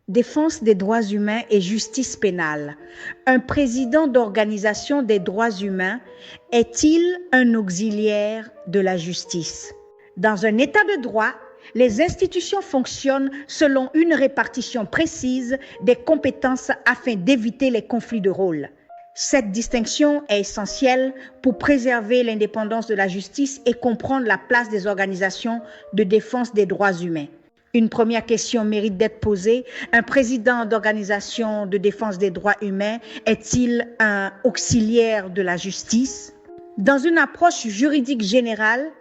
Défense des droits humains et justice pénale. Un président d'organisation des droits humains est-il un auxiliaire de la justice? Dans un état de droit, les institutions fonctionnent selon une répartition précise des compétences afin d'éviter les conflits de rôle. Cette distinction est essentielle pour préserver l'indépendance de la justice et comprendre la place des organisations de défense des droits humains. Une première question mérite d'être posée. Un président d'organisation de défense des droits humains est-il un auxiliaire de la justice? Dans une approche juridique générale,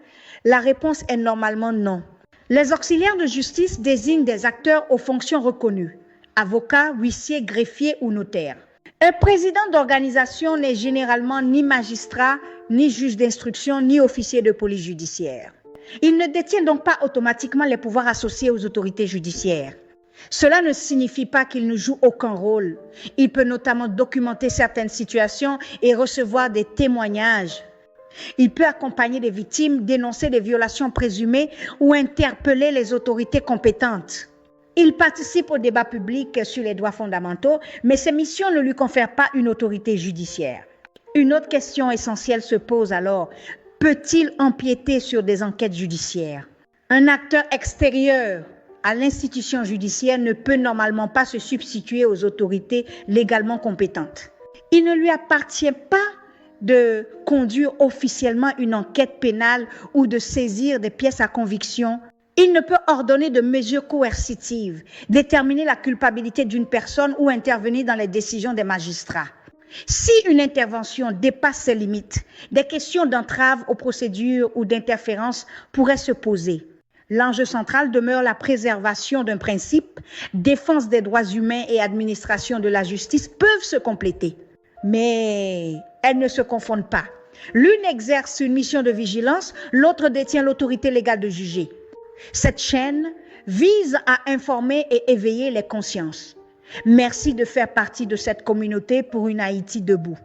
la réponse est normalement non. Les auxiliaires de justice désignent des acteurs aux fonctions reconnues, avocats, huissiers, greffiers ou notaires. Un président d'organisation n'est généralement ni magistrat, ni juge d'instruction, ni officier de police judiciaire. Il ne détient donc pas automatiquement les pouvoirs associés aux autorités judiciaires. Cela ne signifie pas qu'il ne joue aucun rôle. Il peut notamment documenter certaines situations et recevoir des témoignages. Il peut accompagner des victimes, dénoncer des violations présumées ou interpeller les autorités compétentes. Il participe au débat public sur les droits fondamentaux, mais ses missions ne lui confèrent pas une autorité judiciaire. Une autre question essentielle se pose alors. Peut-il empiéter sur des enquêtes judiciaires? Un acteur extérieur à l'institution judiciaire ne peut normalement pas se substituer aux autorités légalement compétentes. Il ne lui appartient pas de conduire officiellement une enquête pénale ou de saisir des pièces à conviction. Il ne peut ordonner de mesures coercitives, déterminer la culpabilité d'une personne ou intervenir dans les décisions des magistrats. Si une intervention dépasse ses limites, des questions d'entrave aux procédures ou d'interférence pourraient se poser. L'enjeu central demeure la préservation d'un principe, défense des droits humains et administration de la justice peuvent se compléter, mais elles ne se confondent pas. L'une exerce une mission de vigilance, l'autre détient l'autorité légale de juger. Cette chaîne vise à informer et éveiller les consciences. Merci de faire partie de cette communauté pour une Haïti debout.